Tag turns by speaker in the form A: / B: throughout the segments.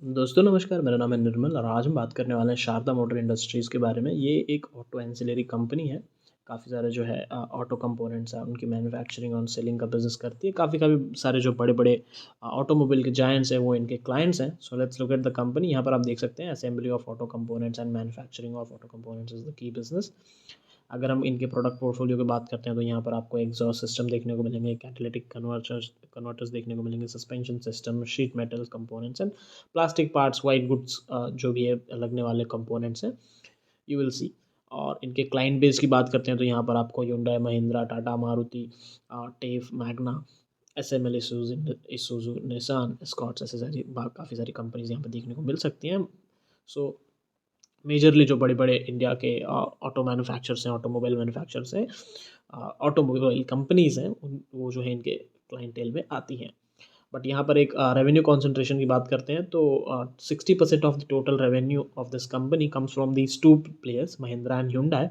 A: दोस्तों नमस्कार, मेरा नाम है निर्मल और आज हम बात करने वाले हैं शारदा मोटर इंडस्ट्रीज़ के बारे में। ये एक ऑटो एंसिलरी कंपनी है। काफ़ी सारे जो है ऑटो कंपोनेंट्स हैं, उनकी मैन्युफैक्चरिंग और सेलिंग का बिज़नेस करती है। काफ़ी काफ़ी सारे जो बड़े-बड़े ऑटोमोबाइल के जायंट्स हैं, वो इनके क्लाइंट्स हैं। So let's look at the company. यहाँ पर आप देख सकते हैं assembly of auto components and manufacturing of auto components is the key business. अगर हम इनके प्रोडक्ट पोर्टफोलियो की बात करते हैं तो यहाँ पर आपको एग्जॉस्ट सिस्टम देखने को मिलेंगे, कैटालिटिक कन्वर्टर्स देखने को मिलेंगे, suspension system, sheet metal components and plastic parts, white goods जो भी है लगने वाले कंपोनेंट्स हैं, यू विल सी। और इनके क्लाइंट बेस की बात करते हैं तो यहाँ पर आपको Hyundai, Mahindra, Tata, Maruti, TAFE, Magna, SML, Isuzu, Nissan, Scotts, ऐसे सारी काफ़ी सारी कंपनीज यहाँ पर देखने को मिल सकती हैं। सो मेजरली जो बड़े-बड़े इंडिया के ऑटो मैन्युफैक्चरर्स हैं, ऑटोमोबाइल मैन्युफैक्चरर्स हैं, ऑटोमोबाइल कंपनीज़ हैं, उन वो जो है इनके क्लाइंटेल में आती हैं। बट यहाँ पर एक रेवेन्यू कंसंट्रेशन की बात करते हैं तो 60% of the total revenue of this company comes from these two players, Mahindra and Hyundai।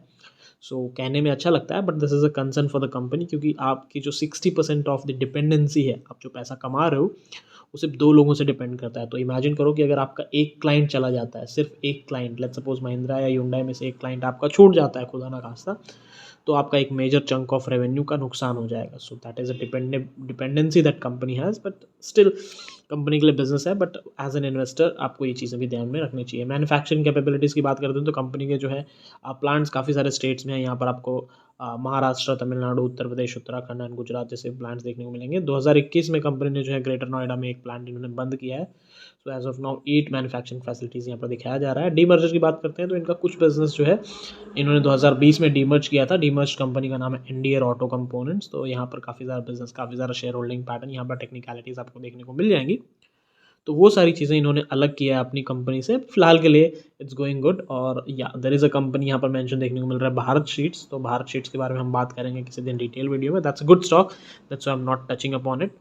A: सो कहने में अच्छा लगता है but this is a concern for the company, क्योंकि आपकी जो 60% ऑफ द डिपेंडेंसी है, आप जो पैसा कमा रहे हो वो सिर्फ 2 लोगों से डिपेंड करता है। तो इमेजिन करो कि अगर आपका एक क्लाइंट चला जाता है, सिर्फ एक क्लाइंट, लेट्स सपोज महिंद्रा या Hyundai में से एक क्लाइंट आपका छूट जाता है खुदा ना खास्ता, तो आपका एक मेजर चंक ऑफ रेवेन्यू का नुकसान हो जाएगा। So that is a dependency that company has, but still company के लिए बिजनेस है। बट एज एन इन्वेस्टर आपको ये चीज़ें भी ध्यान में रखनी चाहिए। मैन्युफैक्चरिंग कैपेबिलिटीज़ की बात करते हैं तो कंपनी के जो है प्लांट्स काफ़ी सारे स्टेट्स में हैं। यहाँ पर आपको महाराष्ट्र, तमिलनाडु, उत्तर प्रदेश, उत्तराखंड एंड गुजरात जैसे प्लांट्स देखने को मिलेंगे। 2021 में कंपनी ने जो है ग्रेटर नोएडा में एक प्लांट इन्होंने बंद किया है। So as of now 8 manufacturing facilities यहाँ पर दिखाया जा रहा है। डीमर्जर की बात करते हैं तो इनका कुछ बिजनेस जो है इन्होंने 2020 में डीमर्ज किया था। डीमर्ज कंपनी का नाम है इंडियर ऑटो कंपोनेंट्स। तो यहाँ पर काफ़ी ज़्यादा बिजनेस, काफ़ी ज़्यादा शेयर होल्डिंग पैटर्न, यहाँ पर टेक्निकलिटीज़ आपको देखने को मिल जाएंगी। तो वो सारी चीज़ें इन्होंने अलग किया है अपनी कंपनी से। फिलहाल के लिए इट्स गोइंग गुड। और या देयर इज़ अ कंपनी यहाँ पर मेंशन देखने को मिल रहा है, भारत शीट्स। तो भारत शीट्स के बारे में हम बात करेंगे किसी दिन डिटेल वीडियो में। That's a good stock, that's why I am not touching upon it.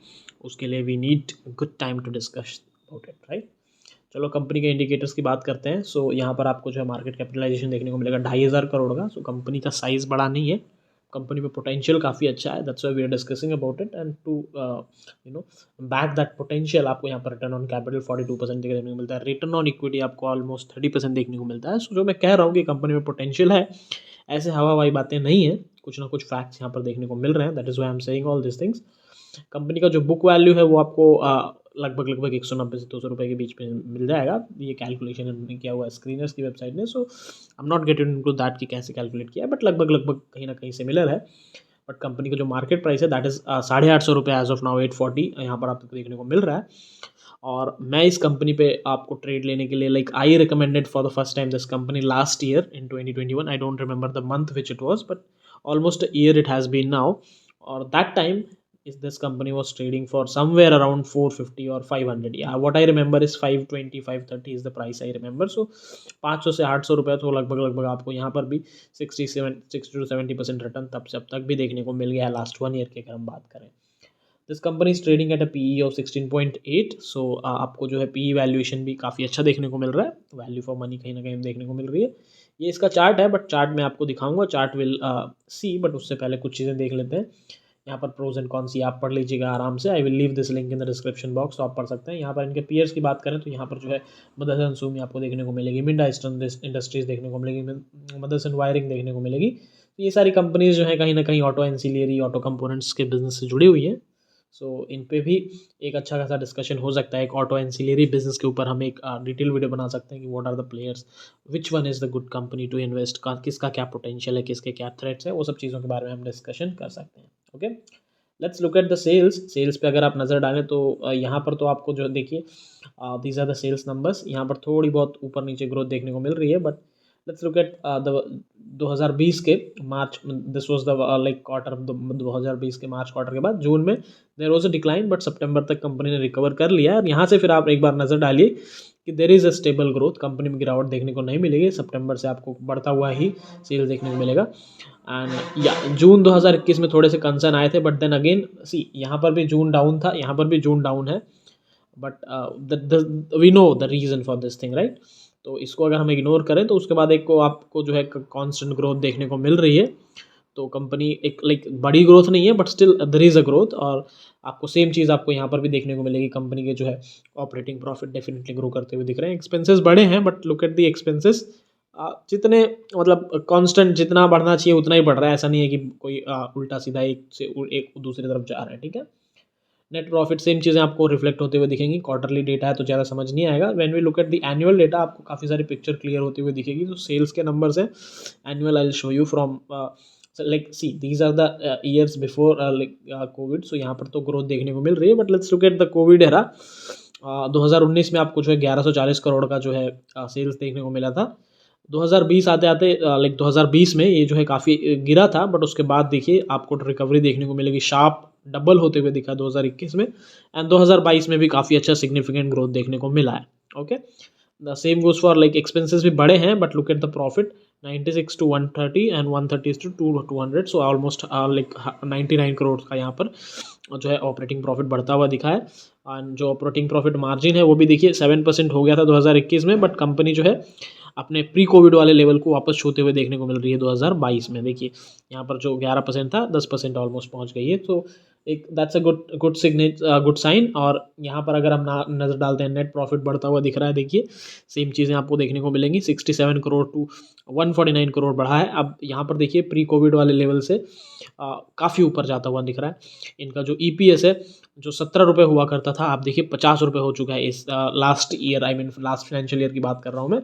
A: उसके लिए we need good time to discuss about it, right. चलो कंपनी के इंडिकेटर्स की बात करते हैं। सो यहाँ पर आपको जो है मार्केट कैपिटलाइजेशन देखने को मिलेगा 2,500 करोड़ का। सो कंपनी का साइज़ बड़ा नहीं है, कंपनी में पोटेंशियल काफ़ी अच्छा है। That's why we are discussing about it. And to you know back that potential, आपको यहाँ पर रिटर्न ऑन कैपिटल 42% देखने को मिलता है। रिटर्न ऑन इक्विटी आपको ऑलमोस्ट 30% देखने को मिलता है। सो जो मैं कह रहा हूँ कि कंपनी में पोटेंशियल है, ऐसे हवा हवाई बातें नहीं है, कुछ ना कुछ फैक्ट्स यहाँ पर देखने को मिल रहे हैं। That is why I am saying all this things. Company का जो बुक वैल्यू है वो आपको लगभग लगभग 190 से 200 रुपये के बीच में मिल जाएगा। ये कैलकुलेशन इन्होंने किया हुआ है स्क्रीनर्स की वेबसाइट ने। So I am not getting into that कि कैसे कैलकुलेट किया है, बट लगभग लगभग कहीं ना कहीं सिमिलर है। बट कंपनी का जो मार्केट प्राइस है दैट इज़ 850 रुपये, एज ऑफ नाउ 840 यहाँ पर आपको देखने को मिल रहा है। और मैं इस कंपनी पे आपको ट्रेड लेने के लिए, like I recommended for the first time this company last year in 2021। I don't remember the month which it was, but almost a year it has been now. और that time is this company was trading for somewhere around 450 or 500। yeah, what I remember is 520 530 is the price I remember। so 500 से 800 रुपये, तो लगभग लगभग आपको यहाँ पर भी 60 to 70% रिटर्न तब से अब तक भी देखने को मिल गया है लास्ट 1 ईयर की अगर हम बात करें। This company is trading at a PE of 16.8। So आपको जो है पीई वैल्यूएशन भी काफ़ी अच्छा देखने को मिल रहा है। वैल्यू फॉर मनी कहीं ना कहीं देखने को मिल रही है। ये इसका चार्ट है, बट चार्ट मैं आपको दिखाऊंगा, चार्ट विल सी। बट उससे पहले कुछ चीज़ें देख लेते हैं। यहाँ पर प्रोज एंड कॉन्स आप पढ़ लीजिएगा आराम से। I will leave this link in the description box, तो आप पढ़ सकते हैं। यहाँ पर इनके पीयर्स की बात करें तो यहाँ पर जो है मदरसन सूमी आपको देखने को मिलेगी, मिंडा इंडस्ट्रीज देखने को मिलेगी, मदरसन वायरिंग देखने को मिलेगी। तो ये सारी कंपनीज जो है कहीं ना कहीं ऑटो एंसिलियरी, ऑटो कंपोनेंट्स के बिजनेस से जुड़ी हुई हैं। सो इन पे भी एक अच्छा खासा डिस्कशन हो सकता है। एक ऑटो एंसिलियरी बिजनेस के ऊपर हम एक डिटेल वीडियो बना सकते हैं कि what are the players, which one is the good company to invest, किसका क्या पोटेंशियल है, किसके क्या थ्रेट्स है, वो सब चीज़ों के बारे में हम डिस्कशन कर सकते हैं। Okay, let's look at the sales पे अगर आप नज़र डालें तो यहाँ पर तो आपको जो देखिए these are the sales numbers. यहाँ पर थोड़ी बहुत ऊपर नीचे ग्रोथ देखने को मिल रही है। But let's look at the 2020 के March, this was the like quarter, 2020 के मार्च क्वार्टर के बाद जून में there was a decline, but सितंबर तक कंपनी ने रिकवर कर लिया है। यहाँ से फिर आप एक बार नज़र डालिए कि there is a stable growth, company में गिरावट देखने को नहीं मिलेगी। सितंबर से आपको बढ़ता हुआ ही सेल्स देखने को मिलेगा। एंड या जून 2021 में थोड़े से कंसर्न आए थे, बट देन अगेन सी यहाँ पर भी जून डाउन था, यहाँ पर भी जून डाउन है। But we know the reason for this thing, right. तो इसको अगर हम इग्नोर करें तो उसके बाद एक को आपको जो है कांस्टेंट ग्रोथ देखने को मिल रही है। तो कंपनी एक लाइक बड़ी ग्रोथ नहीं है but still there is a growth. और आपको सेम चीज़ आपको यहाँ पर भी देखने को मिलेगी, कंपनी के जो है ऑपरेटिंग प्रॉफिट डेफिनेटली ग्रो करते हुए दिख रहे हैं। एक्सपेंसेस बड़े हैं but look at the expenses, जितने मतलब कांस्टेंट जितना बढ़ना चाहिए उतना ही बढ़ रहा है, ऐसा नहीं है कि कोई उल्टा सीधा एक से एक दूसरी तरफ जा रहा है, ठीक है। नेट प्रॉफिट सेम चीज़ें आपको रिफ्लेक्ट होते हुए दिखेंगी। क्वार्टरली डेटा है तो ज़्यादा समझ नहीं आएगा। When we look at the annual data आपको काफ़ी सारी पिक्चर क्लियर होती हुई दिखेगी। तो सेल्स के नंबर्स हैं annual, I will show you from like see these are the years before like covid. So यहाँ पर तो ग्रोथ देखने को मिल रही है but let's look at the covid era. 2019 में आपको जो है 1140 करोड़ का जो है सेल्स देखने को मिला था। 2020 आते आते लाइक 2020 में ये जो है काफ़ी गिरा था बट उसके बाद देखिए आपको रिकवरी देखने को मिलेगी, शार्प डबल होते हुए दिखा 2021 में। एंड 2022 में भी काफ़ी अच्छा सिग्निफिकेंट ग्रोथ देखने को मिला है। Okay, the same goes for like expenses भी बड़े हैं but look at the profit 96 to 130 and 130 to 200, so almost like 99 crore का यहाँ पर जो है ऑपरेटिंग प्रॉफिट बढ़ता हुआ दिखा है। एंड जो ऑपरेटिंग प्रॉफिट मार्जिन है वो भी देखिए 7% हो गया था 2021 में, बट कंपनी जो है अपने प्री कोविड वाले लेवल को वापस छूते हुए देखने को मिल रही है 2022 में। देखिए यहाँ पर जो 11% था 10% ऑलमोस्ट पहुँच गई है। तो एक that's a good good sign. और यहाँ पर अगर हम नज़र डालते हैं नेट प्रॉफिट बढ़ता हुआ दिख रहा है। देखिए सेम चीज़ें आपको देखने को मिलेंगी, 67 करोड़ टू 149 करोड़ बढ़ा है। अब यहाँ पर देखिए प्री कोविड वाले लेवल से काफ़ी ऊपर जाता हुआ दिख रहा है। इनका जो EPS है जो 17 रुपये हुआ करता था, आप देखिए 50 रुपये हो चुका है इस last year, I mean last financial year की बात कर रहा हूँ मैं।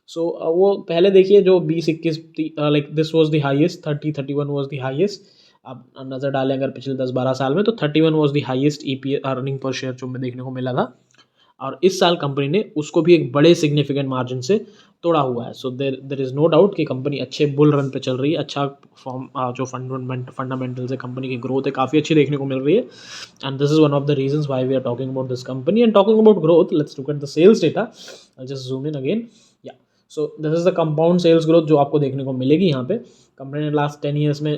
A: सो वो पहले देखिए जो 20-21 like this was the highest, 30-31 was the highest. आप नज़र डालें अगर पिछले 10-12 साल में तो 31 was the highest EPS earning per share जो हमें देखने को मिला था। और इस साल कंपनी ने उसको भी एक बड़े सिग्निफिकेंट मार्जिन से तोड़ा हुआ है। सो देर इज़ नो डाउट कि कंपनी अच्छे बुल रन पे चल रही है। अच्छा फॉर्म जो फंडामेंटल्स है कंपनी की, ग्रोथ है काफ़ी अच्छी देखने को मिल रही है। And this is one of the reasons why we are talking about this company and talking about growth. Let's look at the sales data, I just zoom in again. Yeah so this is the compound sales growth जो आपको देखने को मिलेगी यहाँ पे। Company ने last 10 years में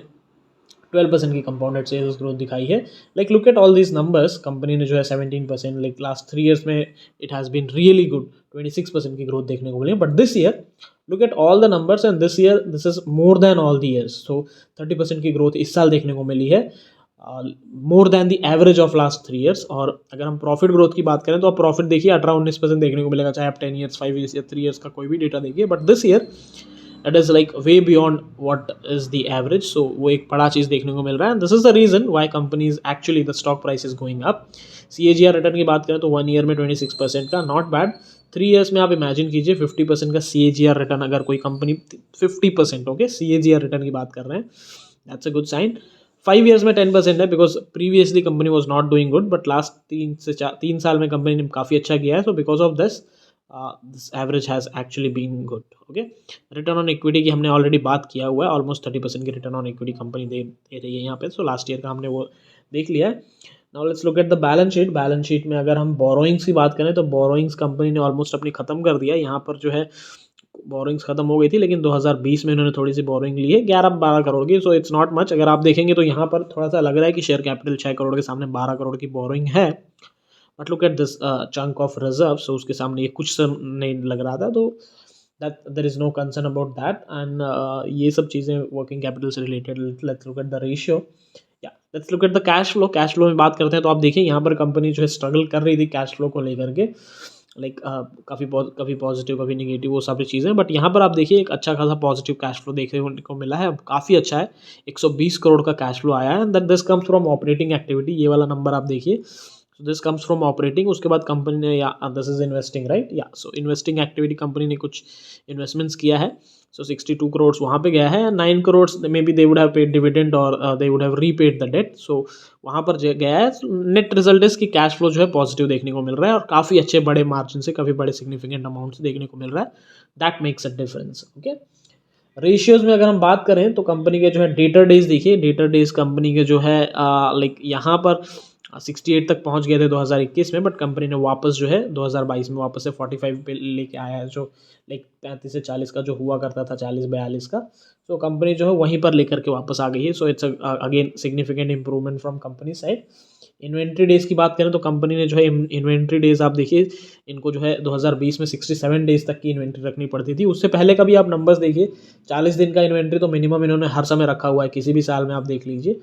A: 12% की कंपाउंडेड सेल्स ग्रोथ दिखाई है। Like look at all these numbers, company ने जो है 17%, लाइक लास्ट 3 ईयर्स में it has been really good, 26% की ग्रोथ देखने को मिली। But this year look at all the numbers and this year this is more than all the years. So 30% की growth इस साल देखने को मिली है, more than the average of last 3 years. और अगर हम प्रॉफिट ग्रोथ की बात करें तो आप प्रॉफिट देखिए 18-19% देखने को मिलेगा, चाहे आप 10 ईयर्स 5 ईयर्स या 3 ईयर्स का कोई भी डेटा देखिए। But this year that is like way beyond what is the average, so वो एक बड़ा चीज़ देखने को मिल रहा है। This is the reason why companies actually the stock price is going up। CAGR return की बात करें तो 1 ईयर में 26% का, नॉट बैड। 3 ईयर्स में आप इमेजिन कीजिए 50% का CAGR रिटर्न, अगर कोई कंपनी 50% ओके CAGR रिटर्न की बात कर रहे हैं, that's a good sign. 5 years में 10% है because previously company was not doing good, but last 3 साल में कंपनी ने काफ़ी अच्छा किया है। So because of this this average has actually been good. Okay, return on equity की हमने ऑलरेडी बात किया हुआ है, ऑलमोस्ट 30% की रिटर्न ऑन इक्विटी कंपनी दे रही है यहाँ पे। सो लास्ट ईयर का हमने वो देख लिया है। Now let's look at the balance sheet. Balance sheet में अगर हम बोरोइंग्स की बात करें तो बोरोइंग्स कंपनी ने ऑलमोस्ट अपनी ख़त्म कर दिया। यहाँ पर जो है बोरोइंग्स खत्म हो गई थी, लेकिन 2020 में इन्होंने थोड़ी सी बोरोइंग ली है 11-12 करोड़ की। So it's not much. अगर आप देखेंगे तो यहाँ पर थोड़ा सा लग रहा है कि शेयर कैपिटल 6 करोड़ के सामने 12 करोड़ की बोरोइंग है, but look at this chunk of reserve, so उसके सामने ये कुछ नहीं लग रहा था। तो that there is no concern about that. And ये सब चीज़ें वर्किंग कैपिटल से related. Let's look at the ratio. या let's look at the cash flow. Cash flow में बात करते हैं तो आप देखिए यहाँ पर कंपनी जो है स्ट्रगल कर रही थी कैश फ्लो को लेकर के, लाइक कभी पॉजिटिव कभी निगेटिव वो सारी चीज़ें। बट यहाँ पर आप देखिए एक अच्छा खासा पॉजिटिव कैश फ्लो देखने को मिला है, काफ़ी अच्छा है। 120 करोड़ का कैश फ्लो आया है, that this comes from operating activity. ये वाला नंबर आप देखिए, so this comes from operating. उसके बाद कंपनी ने, या दिस इज इन्वेस्टिंग राइट, या सो इन्वेस्टिंग एक्टिविटी कंपनी ने कुछ इन्वेस्टमेंट्स किया है। सो 62 करोड़ वहाँ पे गया है, 9 crore may be they would have paid dividend और they would have repaid the debt. So वहाँ पर गया है। नेट रिजल्ट इस की कैश फ्लो जो है पॉजिटिव देखने को मिल रहा है और काफ़ी अच्छे बड़े मार्जिन से, काफ़ी बड़े सिग्निफिकेंट अमाउंट से देखने को मिल रहा है। That makes a difference. Okay, ratios में अगर हम बात करें तो कंपनी के जो है डेटर डेज देखिए, डेटर डेज कंपनी के जो है लाइक यहाँ पर 68 तक पहुँच गए थे 2021 में, बट कंपनी ने वापस जो है 2022 में वापस से 45 पे लेके आया है, जो लाइक 35 से 40 का जो हुआ करता था, 40-42 का। तो कंपनी जो है वहीं पर लेकर के वापस आ गई है। So it's again significant improvement from company side. Inventory days की बात करें तो कंपनी ने जो है इन्वेंट्री डेज़ आप देखिए, इनको जो है 2020 में 67 डेज़ तक की इन्वेंट्री रखनी पड़ती थी। उससे पहले का भी आप नंबर्स देखिए, 40 दिन का इन्वेंट्री तो मिनिमम इन्होंने हर समय रखा हुआ है, किसी भी साल में आप देख लीजिए।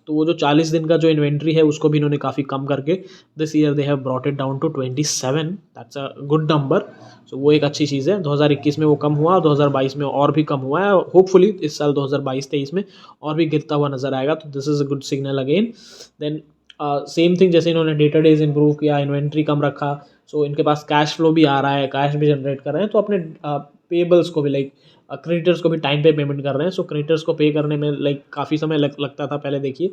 A: तो वो जो 40 दिन का जो इन्वेंट्री है उसको भी इन्होंने काफ़ी कम करके this year they have brought it down to 27। That's a good number. So वो एक अच्छी चीज़ है। 2021 में वो कम हुआ, 2022 में और भी कम हुआ है। होपफुली इस साल 2022-23 में और भी गिरता हुआ नजर आएगा, तो this is a good signal again. Then same thing, जैसे इन्होंने डेटा डेज इंप्रूव किया, इन्वेंट्री कम रखा, सो इनके पास कैश फ्लो भी आ रहा है, कैश भी जनरेट कर रहे हैं, तो अपने पेबल्स को भी लाइक क्रेडिटर्स को भी टाइम पे पेमेंट कर रहे हैं। सो क्रेडिटर्स को पे करने में लाइक काफ़ी समय लगता था पहले। देखिए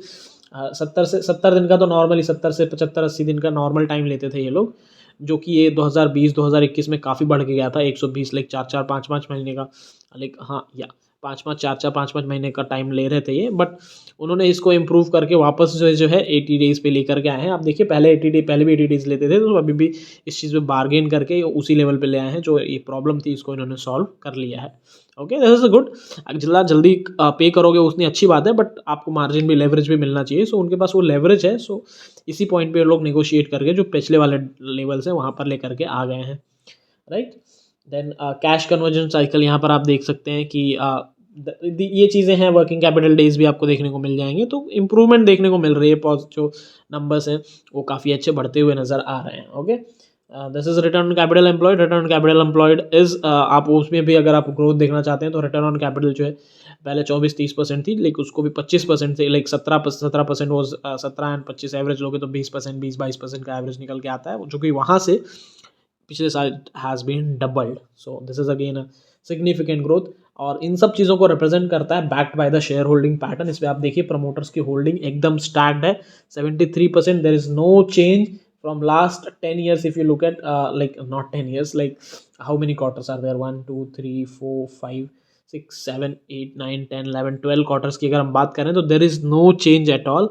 A: 70 दिन का तो नॉर्मली 70 से 75-80 दिन का नॉर्मल टाइम लेते थे ये लोग, जो कि ये 2020-2021 में काफ़ी बढ़ के गया था 120, लाइक 4-4 5-5 महीने का, लाइक हाँ या 5-5 4-4 5-5 महीने का टाइम ले रहे थे ये। बट उन्होंने इसको इम्प्रूव करके वापस जो है 80 डेज़ पे लेकर के आए हैं। आप देखिए पहले 80 डे पहले भी 80 डेज़ लेते थे, तो अभी भी इस चीज़ में बार्गेन करके उसी लेवल पे ले आए हैं। जो ये प्रॉब्लम थी इसको इन्होंने सॉल्व कर लिया है। Okay, this is good. जितना जल्दी पे करोगे उतनी अच्छी बात है, बट आपको मार्जिन भी, लेवरेज भी मिलना चाहिए। सो उनके पास वो लेवरेज है। सो इसी पॉइंट पे लोग नेगोशिएट करके जो पिछले वाले लेवल्स हैं वहाँ पर लेकर के आ गए हैं, right. Then cash conversion cycle यहाँ पर आप देख सकते हैं कि ये चीज़ें हैं। वर्किंग कैपिटल डेज भी आपको देखने को मिल जाएंगे, तो इम्प्रूवमेंट देखने को मिल रही है। जो नंबर्स हैं वो काफ़ी अच्छे बढ़ते हुए नज़र आ रहे हैं। Okay, this is return on capital employed. Return on capital employed is, आप उसमें भी अगर आप ग्रोथ देखना चाहते हैं तो रिटर्न ऑन कैपिटल जो है पहले 24-30% थी, लेकिन उसको भी 25% से, लाइक 17% वो 17 एंड 25 एवरेज लोगे तो 20%, 20-22% का एवरेज निकल के आता है, जो कि वहाँ से पिछले साल has been doubled. So this is again a significant growth, और इन सब चीज़ों को रिप्रेजेंट करता है backed by the shareholding pattern. इसमें आप देखिए प्रमोटर्स की होल्डिंग एकदम स्टैक्ड है, 73%। There is no change from last 10 years. If you look at like not 10 years, like how many quarters are there, 1 2 3 4 5 6 7 8 9 10 11 12 quarters की अगर हम बात करें तो there is no change at all.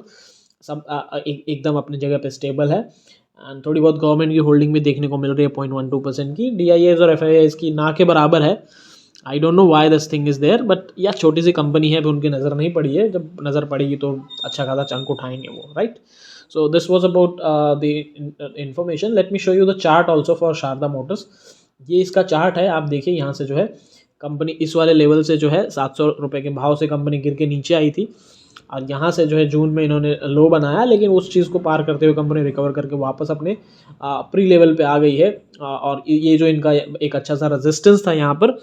A: सब एकदम अपनी जगह पे स्टेबल है। एंड थोड़ी बहुत गवर्नमेंट की होल्डिंग भी देखने को मिल रही है 0.12% की। DIAs और FIIs की ना के बराबर है। I don't know why this thing is there, but या छोटी सी कंपनी है, अभी उनकी नज़र नहीं पड़ी है। जब नज़र पड़ेगी तो अच्छा खासा चंक उठाएंगे वो, right. So this was about the information. Let me show you the chart also for Sharda Motors. ये इसका चार्ट है, आप देखिए यहाँ से जो है कंपनी इस वाले लेवल से जो है 700 रुपये के भाव से कंपनी गिर के नीचे आई थी, और यहाँ से जो है जून में इन्होंने लो बनाया, लेकिन उस चीज़ को पार करते हुए कंपनी रिकवर करके वापस अपने प्री लेवल पे आ गई है। और ये जो इनका एक अच्छा सा रेजिस्टेंस था यहाँ पर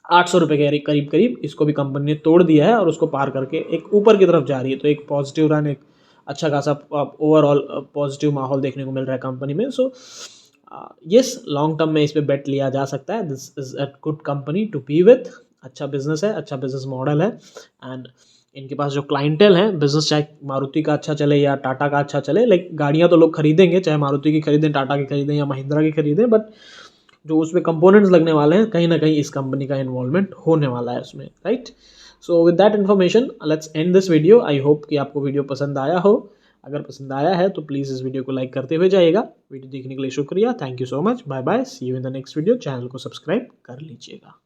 A: 800 रुपये के करीब करीब, इसको भी कंपनी ने तोड़ दिया है और उसको पार करके एक ऊपर की तरफ जा रही है। तो एक पॉजिटिव रन, एक अच्छा खासा ओवरऑल पॉजिटिव माहौल देखने को मिल रहा है कंपनी में। सो यस, लॉन्ग टर्म में इस पर बेट लिया जा सकता है। This is a good company to be with. अच्छा बिजनेस है, अच्छा बिजनेस मॉडल है, एंड इनके पास जो क्लाइंटेल है, बिजनेस चाहे मारुति का अच्छा चले या टाटा का अच्छा चले, लाइक गाड़ियाँ तो लोग खरीदेंगे, चाहे मारुति की खरीदें, टाटा की खरीदें या महिंद्रा की खरीदें, बट जो उसमें कंपोनेंट्स लगने वाले हैं कहीं ना कहीं इस कंपनी का इन्वॉल्वमेंट होने वाला है उसमें, right. So with that information let's end this video. I hope कि आपको वीडियो पसंद आया हो। अगर पसंद आया है तो प्लीज़ इस वीडियो को लाइक करते हुए जाइएगा। वीडियो देखने के लिए शुक्रिया, thank you so much, bye bye, see you in the next video. Channel को सब्सक्राइब कर लीजिएगा।